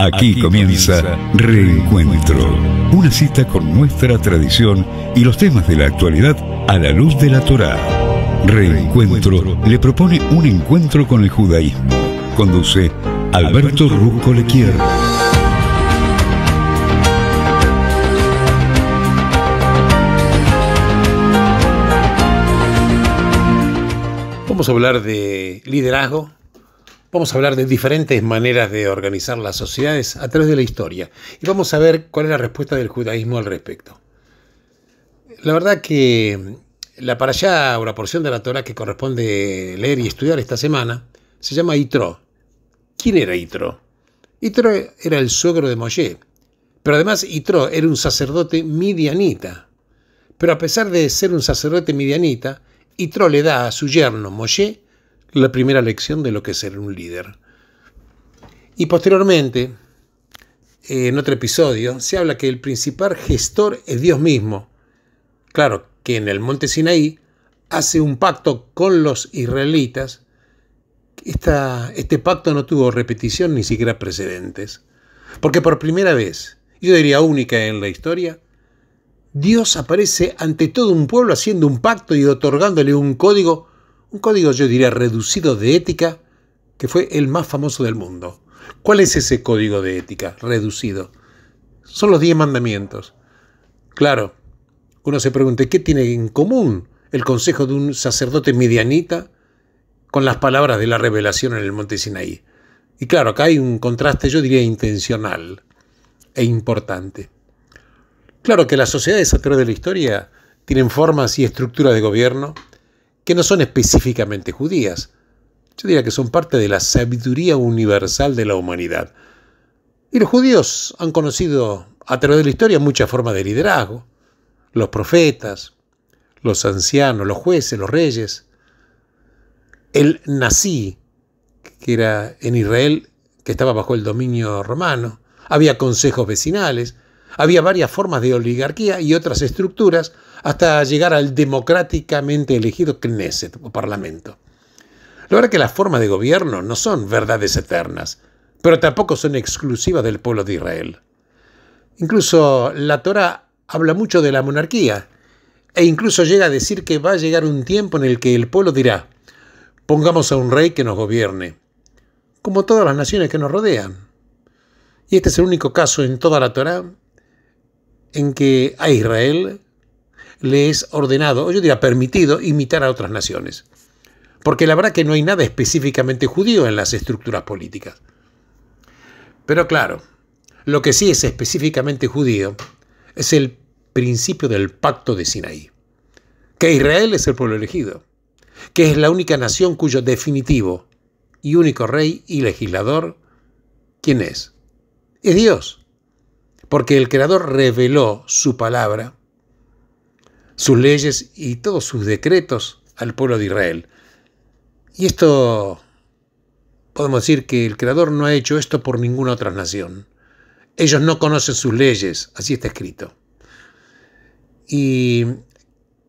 Aquí comienza Reencuentro, una cita con nuestra tradición y los temas de la actualidad a la luz de la Torá. Reencuentro le propone un encuentro con el judaísmo. Conduce Alberto Rucco Lequier. Vamos a hablar de liderazgo, vamos a hablar de diferentes maneras de organizar las sociedades a través de la historia y vamos a ver cuál es la respuesta del judaísmo al respecto. La verdad que la parashá o la porción de la Torá que corresponde leer y estudiar esta semana se llama Yitro. ¿Quién era Yitro? Yitro era el suegro de Moshe, pero además Yitro era un sacerdote midianita. Pero a pesar de ser un sacerdote midianita, Yitro le da a su yerno Moshe la primera lección de lo que es ser un líder. Y posteriormente, en otro episodio, se habla que el principal gestor es Dios mismo. Claro, que en el monte Sinaí hace un pacto con los israelitas. Este pacto no tuvo repetición ni siquiera precedentes. Porque por primera vez, yo diría única en la historia, Dios aparece ante todo un pueblo haciendo un pacto y otorgándole un código yo diría reducido de ética, que fue el más famoso del mundo. ¿Cuál es ese código de ética reducido? Son los 10 mandamientos. Claro, uno se pregunta, ¿qué tiene en común el consejo de un sacerdote midianita con las palabras de la revelación en el monte Sinaí? Y claro, acá hay un contraste, yo diría, intencional e importante. Claro que las sociedades a través de la historia tienen formas y estructuras de gobierno que no son específicamente judías. Yo diría que son parte de la sabiduría universal de la humanidad. Y los judíos han conocido a través de la historia muchas formas de liderazgo. Los profetas, los ancianos, los jueces, los reyes. El Nasí, que era en Israel, que estaba bajo el dominio romano. Había consejos vecinales. Había varias formas de oligarquía y otras estructuras hasta llegar al democráticamente elegido Knesset o Parlamento. La verdad que las formas de gobierno no son verdades eternas, pero tampoco son exclusivas del pueblo de Israel. Incluso la Torá habla mucho de la monarquía e incluso llega a decir que va a llegar un tiempo en el que el pueblo dirá, pongamos a un rey que nos gobierne, como todas las naciones que nos rodean. Y este es el único caso en toda la Torá en que a Israel le es ordenado, o yo diría permitido, imitar a otras naciones. Porque la verdad que no hay nada específicamente judío en las estructuras políticas. Pero claro, lo que sí es específicamente judío es el principio del pacto de Sinaí. Que Israel es el pueblo elegido, que es la única nación cuyo definitivo y único rey y legislador, ¿quién es? Es Dios. Porque el Creador reveló su palabra, sus leyes y todos sus decretos al pueblo de Israel. Y esto, podemos decir que el Creador no ha hecho esto por ninguna otra nación. Ellos no conocen sus leyes, así está escrito. ¿Y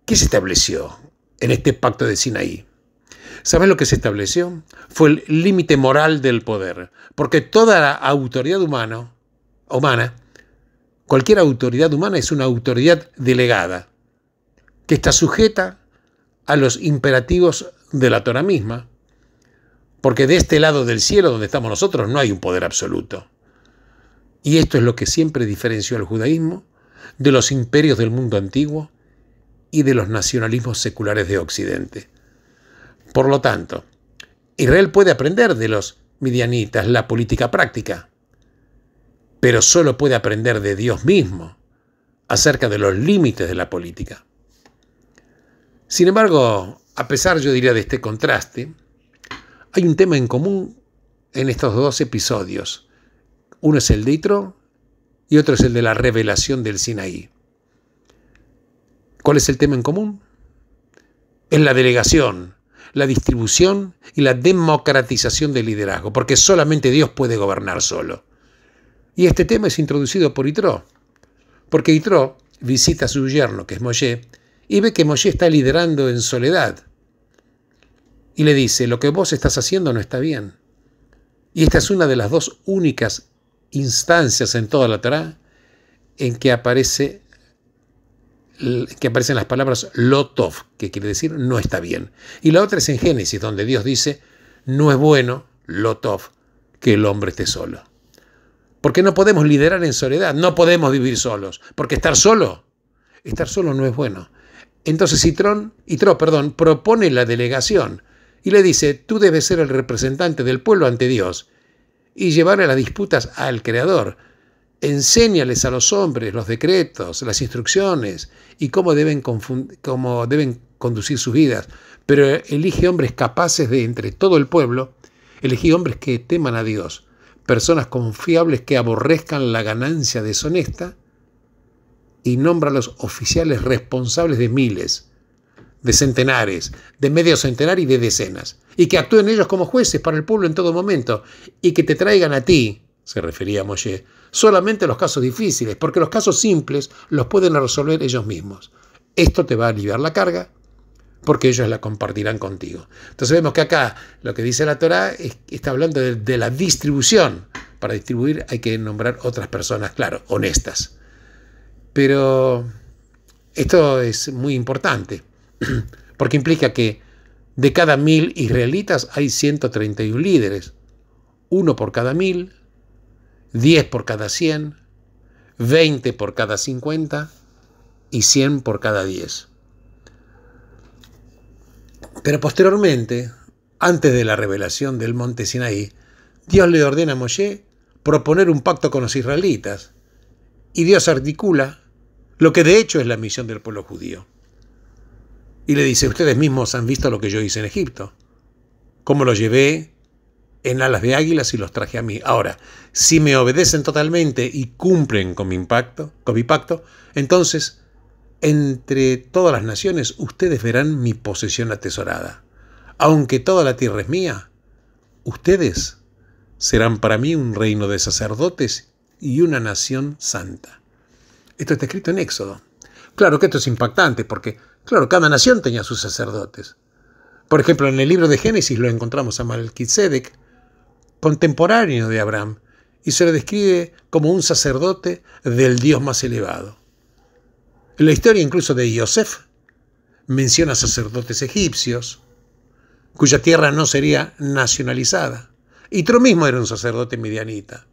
qué se estableció en este pacto de Sinaí? ¿Saben lo que se estableció? Fue el límite moral del poder, porque toda la autoridad humana, cualquier autoridad humana es una autoridad delegada, que está sujeta a los imperativos de la Torá misma, porque de este lado del cielo donde estamos nosotros no hay un poder absoluto. Y esto es lo que siempre diferenció al judaísmo de los imperios del mundo antiguo y de los nacionalismos seculares de Occidente. Por lo tanto, Israel puede aprender de los midianitas la política práctica, pero solo puede aprender de Dios mismo acerca de los límites de la política. Sin embargo, a pesar, yo diría, de este contraste, hay un tema en común en estos dos episodios. Uno es el de Yitro y otro es el de la revelación del Sinaí. ¿Cuál es el tema en común? Es la delegación, la distribución y la democratización del liderazgo, porque solamente Dios puede gobernar solo. Y este tema es introducido por Yitro, porque Yitro visita a su yerno, que es Moshe, y ve que Moshe está liderando en soledad. Y le dice, lo que vos estás haciendo no está bien. Y esta es una de las dos únicas instancias en toda la Torá en que aparecen las palabras lo tov, que quiere decir no está bien. Y la otra es en Génesis, donde Dios dice, no es bueno, lo tov, que el hombre esté solo. Porque no podemos liderar en soledad, no podemos vivir solos, porque estar solo no es bueno. Entonces Yitro propone la delegación y le dice, tú debes ser el representante del pueblo ante Dios y llevarle las disputas al Creador. Enséñales a los hombres los decretos, las instrucciones y cómo deben conducir sus vidas. Pero elige hombres capaces de, entre todo el pueblo, elegí hombres que teman a Dios, personas confiables que aborrezcan la ganancia deshonesta, y nombra a los oficiales responsables de miles, de centenares, de medio centenar y de decenas, y que actúen ellos como jueces para el pueblo en todo momento, y que te traigan a ti, se refería a Moshe, solamente los casos difíciles, porque los casos simples los pueden resolver ellos mismos. Esto te va a aliviar la carga, porque ellos la compartirán contigo. Entonces vemos que acá lo que dice la Torá está hablando de la distribución. Para distribuir hay que nombrar otras personas, claro, honestas. Pero esto es muy importante, porque implica que de cada 1000 israelitas hay 131 líderes, 1 por cada 1000, 10 por cada 100, 20 por cada 50 y 100 por cada 10. Pero posteriormente, antes de la revelación del monte Sinaí, Dios le ordena a Moshe proponer un pacto con los israelitas, y Dios articula lo que de hecho es la misión del pueblo judío. Y le dice, ustedes mismos han visto lo que yo hice en Egipto, cómo los llevé en alas de águilas y los traje a mí. Ahora, si me obedecen totalmente y cumplen con mi pacto, entonces, entre todas las naciones, ustedes verán mi posesión atesorada. Aunque toda la tierra es mía, ustedes serán para mí un reino de sacerdotes y una nación santa. Esto está escrito en Éxodo. Claro que esto es impactante porque, claro, cada nación tenía sus sacerdotes. Por ejemplo, en el libro de Génesis lo encontramos a Melquisedec, contemporáneo de Abraham, y se le describe como un sacerdote del Dios más elevado. En la historia incluso de Yosef menciona sacerdotes egipcios, cuya tierra no sería nacionalizada. Yitro mismo era un sacerdote midianita.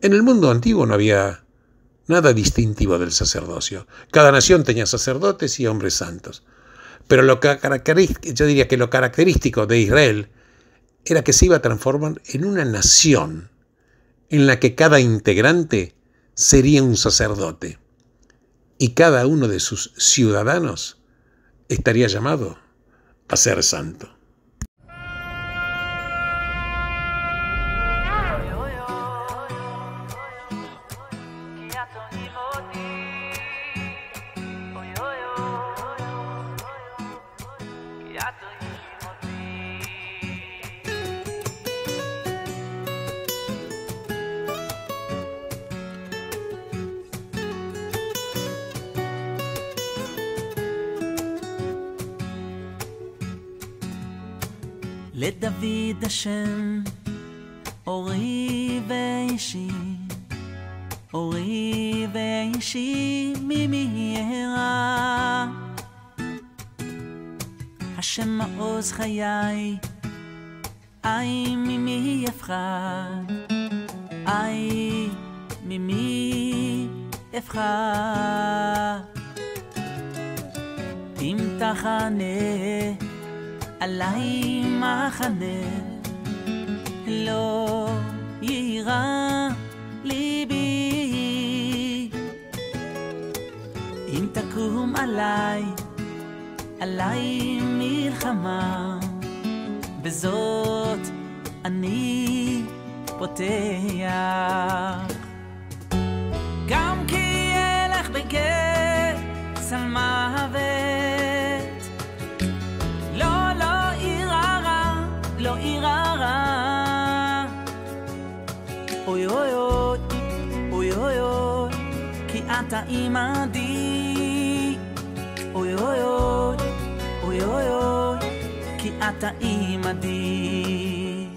En el mundo antiguo no había nada distintivo del sacerdocio. Cada nación tenía sacerdotes y hombres santos. Pero yo diría que lo característico de Israel era que se iba a transformar en una nación en la que cada integrante sería un sacerdote y cada uno de sus ciudadanos estaría llamado a ser santo. לדוד השם אורי ואישי, אורי ואישי ממהרה. השם מעוז חיי, אי ממי יפחד, אי ממי יפחד. אם תחנה עלי מחנה, לא יירא ליבי. אם תקום עלי מלחמה, בזאת אני פותח. גם כי אלך בגזל מוות, לא אירא רע. אוי אוי אוי, אוי אוי אוי, כי אתה עמדי. אוי אוי אוי, אוי אוי אוי, כי אתה עמדי.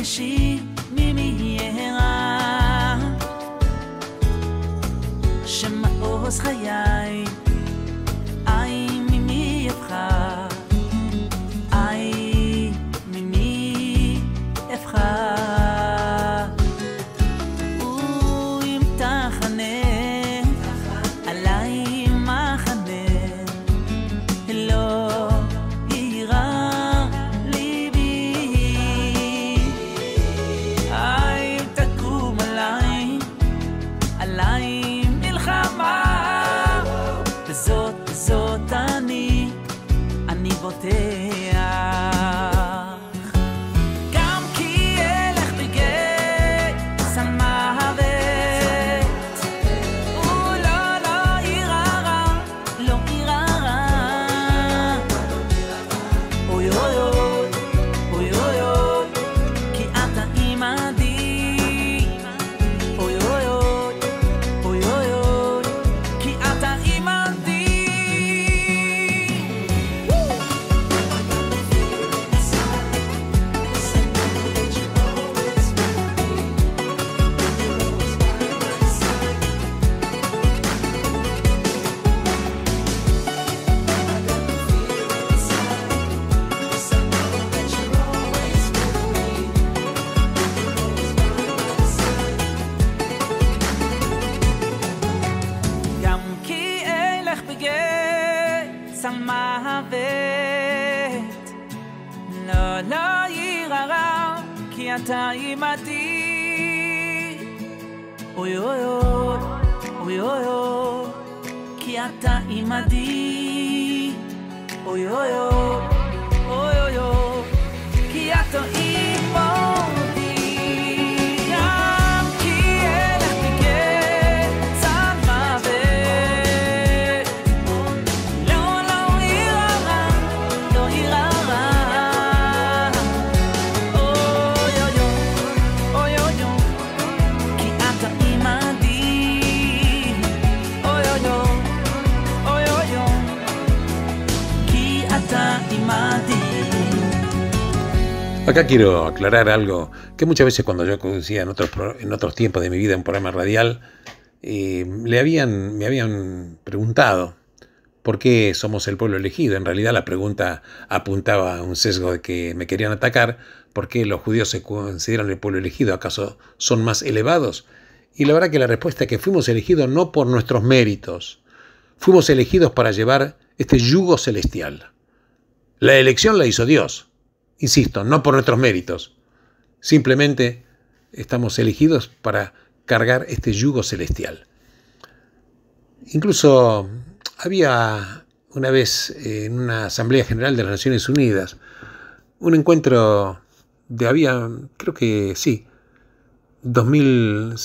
אישי ממי יהרה שמעוז חיי איי ממי יבחר איי ממי יבחר ואם תחנה עליי מחנה לא יירא ליבי איי תקום עליי מלחמה וזאת אני בוטח גם כי אלך בגיא סל מוות ולא יירא רע לא יירא רע אוי אוי אוי אוי אוי אוי כי אתה עימדי אוי אוי אוי אוי אוי אוי כי אתה עימדי גם כי אלך בגיא סל מוות לא יירא רע כי אתה עימדי אוי אוי אוי אוי אוי אוי כי אתה עימדי אוי אוי אוי אוי אוי אוי כי אתה עימדי גם כי אלך בגיא סל מוות לא יירא רע לא יירא רע אוי אוי אוי אוי אוי אוי כי אתה עימדי אוי אוי אוי אוי אוי כי אתה עימדי. Acá quiero aclarar algo que muchas veces cuando yo conducía en otros tiempos de mi vida en un programa radial, me habían preguntado por qué somos el pueblo elegido. En realidad la pregunta apuntaba a un sesgo de que me querían atacar. ¿Por qué los judíos se consideran el pueblo elegido? ¿Acaso son más elevados? Y la verdad que la respuesta es que fuimos elegidos no por nuestros méritos. Fuimos elegidos para llevar este yugo celestial. La elección la hizo Dios. Insisto, no por nuestros méritos. Simplemente estamos elegidos para cargar este yugo celestial. Incluso había una vez en una Asamblea General de las Naciones Unidas un encuentro creo que sí, 2000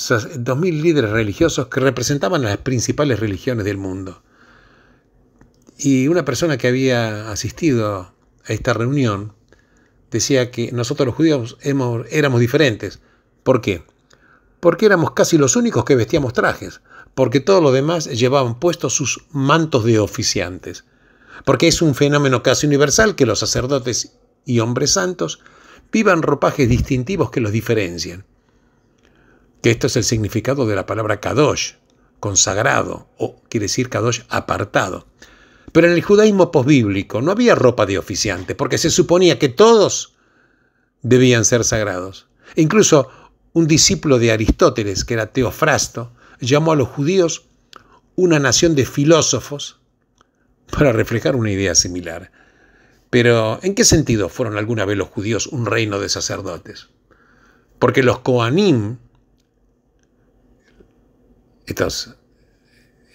líderes religiosos que representaban a las principales religiones del mundo. Y una persona que había asistido a esta reunión decía que nosotros los judíos éramos diferentes. ¿Por qué? Porque éramos casi los únicos que vestíamos trajes, porque todos los demás llevaban puestos sus mantos de oficiantes, porque es un fenómeno casi universal que los sacerdotes y hombres santos vivan ropajes distintivos que los diferencian. Que esto es el significado de la palabra kadosh, consagrado, o quiere decir kadosh, apartado. Pero en el judaísmo posbíblico no había ropa de oficiante, porque se suponía que todos debían ser sagrados. E incluso un discípulo de Aristóteles, que era Teofrasto, llamó a los judíos una nación de filósofos para reflejar una idea similar. Pero, ¿en qué sentido fueron alguna vez los judíos un reino de sacerdotes? Porque los Kohanim,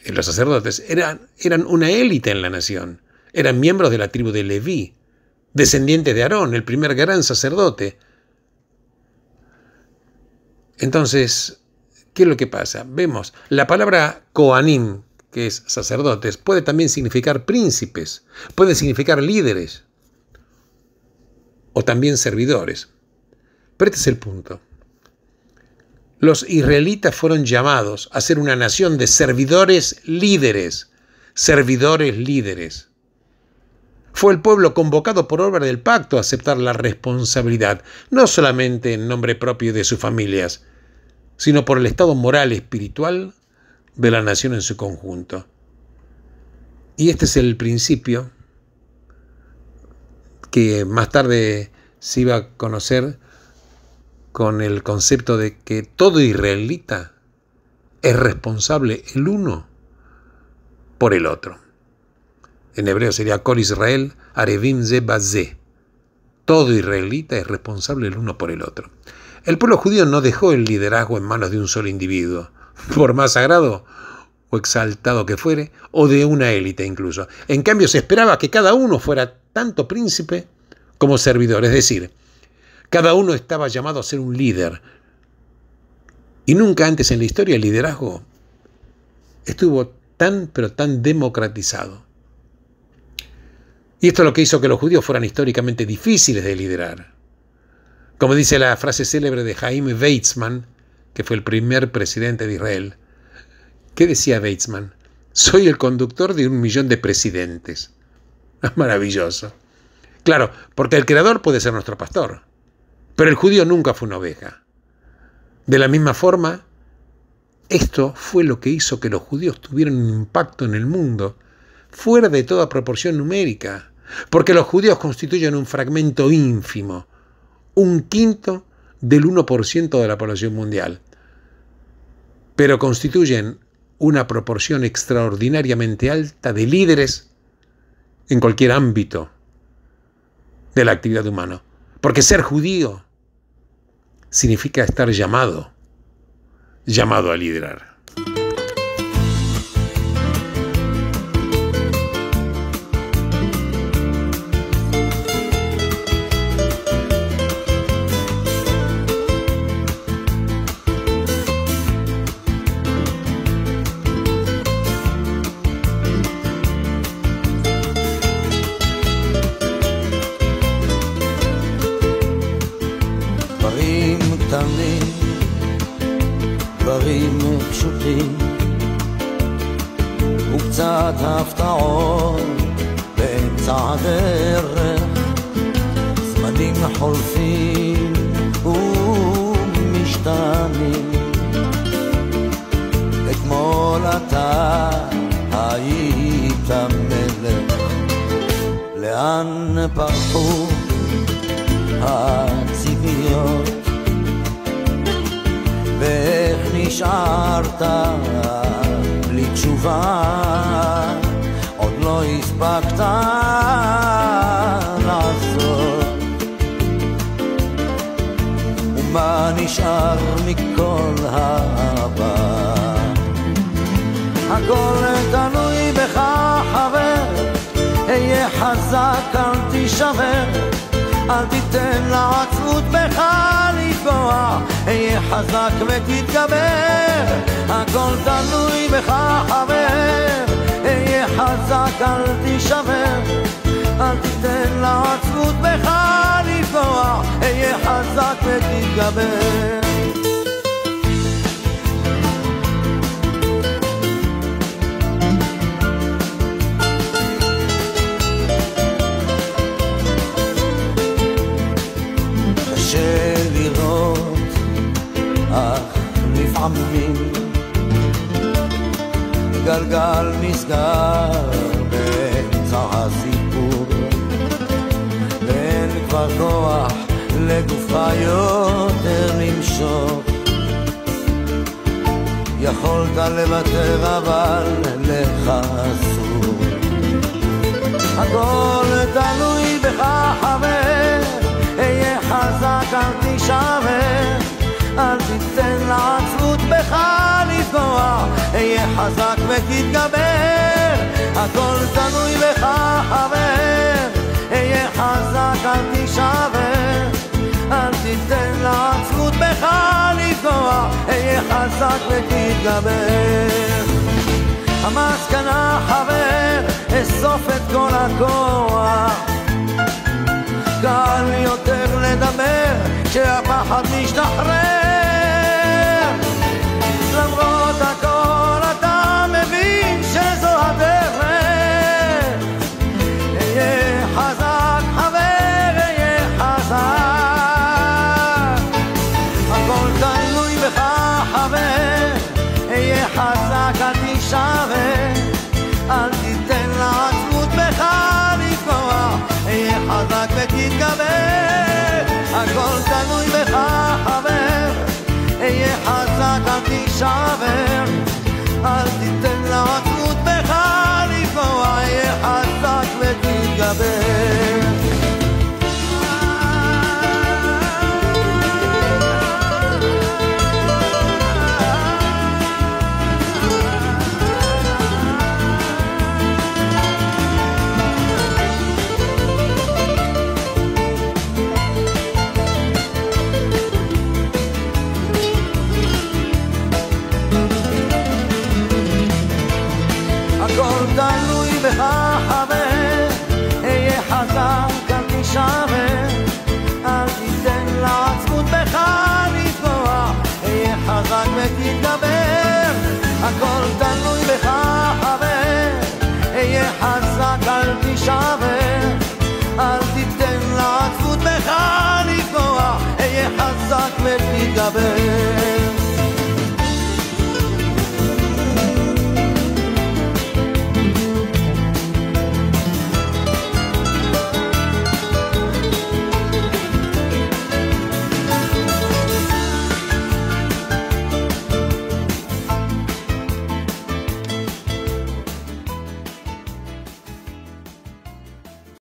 los sacerdotes, eran una élite en la nación. Eran miembros de la tribu de Leví, descendientes de Aarón, el primer gran sacerdote. Entonces, ¿qué es lo que pasa? Vemos, la palabra Kohanim, que es sacerdotes, puede también significar príncipes, puede significar líderes, o también servidores. Pero este es el punto. Los israelitas fueron llamados a ser una nación de servidores líderes. Fue el pueblo convocado por obra del pacto a aceptar la responsabilidad, no solamente en nombre propio de sus familias, sino por el estado moral y espiritual de la nación en su conjunto. Y este es el principio que más tarde se iba a conocer con el concepto de que todo israelita es responsable el uno por el otro. En hebreo sería Kol Israel Arevim Ze Bazé. Todo israelita es responsable el uno por el otro. El pueblo judío no dejó el liderazgo en manos de un solo individuo, por más sagrado o exaltado que fuere, o de una élite incluso. En cambio, se esperaba que cada uno fuera tanto príncipe como servidor, es decir, cada uno estaba llamado a ser un líder. Y nunca antes en la historia el liderazgo estuvo tan, pero tan democratizado. Y esto es lo que hizo que los judíos fueran históricamente difíciles de liderar. Como dice la frase célebre de Jaime Weizmann, que fue el primer presidente de Israel. ¿Qué decía Weizmann? Soy el conductor de 1 millón de presidentes. Es maravilloso. Claro, porque el creador puede ser nuestro pastor, pero el judío nunca fue una oveja. De la misma forma, esto fue lo que hizo que los judíos tuvieran un impacto en el mundo fuera de toda proporción numérica, porque los judíos constituyen un fragmento ínfimo, 1/5 del 1% de la población mundial, pero constituyen una proporción extraordinariamente alta de líderes en cualquier ámbito de la actividad humana, porque ser judío significa estar llamado a liderar. דברים פשוטים וקצת הפתעות באמצע הדרך, זמנים חולפים ומשתנים. אתמול אתה היית מלך, לאן פרחו הציפיות ואיך נשארת בלי תשובה, עוד לא הספקת לעשות. ומה נשאר מכל העבר? הכל תלוי בך חבר, היה חזק אל תישבר, אל תיתן לעצמות בך לפגוע, היה חזק ותתגבר. הכל תלוי בך חבר, היה חזק אל תישבר, אל תיתן לעצמות בך לפגוע, היה חזק ותתגבר. לפעמים גלגל נסגר באמצע הסיפור, ואין כבר כוח לגופה יותר למשוך. יכולת לוותר אבל לך אסור. הכל תלוי בך חבר, היה חזק אל תישבר, אל תיתן לעצמות בך לפגוע, היה חזק ותתגבר. הכל תלוי בך חבר, היה חזק אל תישבר, אל תיתן לעצמות בך לפגוע, היה חזק ותתגבר. המסקנה חבר, אסוף את כל הכוח, קל יותר לדבר כשהפחד משתחרר. למרות הכל אתה מבין שזו הדרך, היה ותתגבר. הכל תלוי בך חבר, אהיה חזק אל תישבר, אל תיתן לעצמות בך לפגוע, אהיה חזק ותתגבר. הכל תלוי בך חבר, אהיה חזק אל תישבר, אל תיתן לעצמות בך לפגוע, אהיה חזק ותתגבר.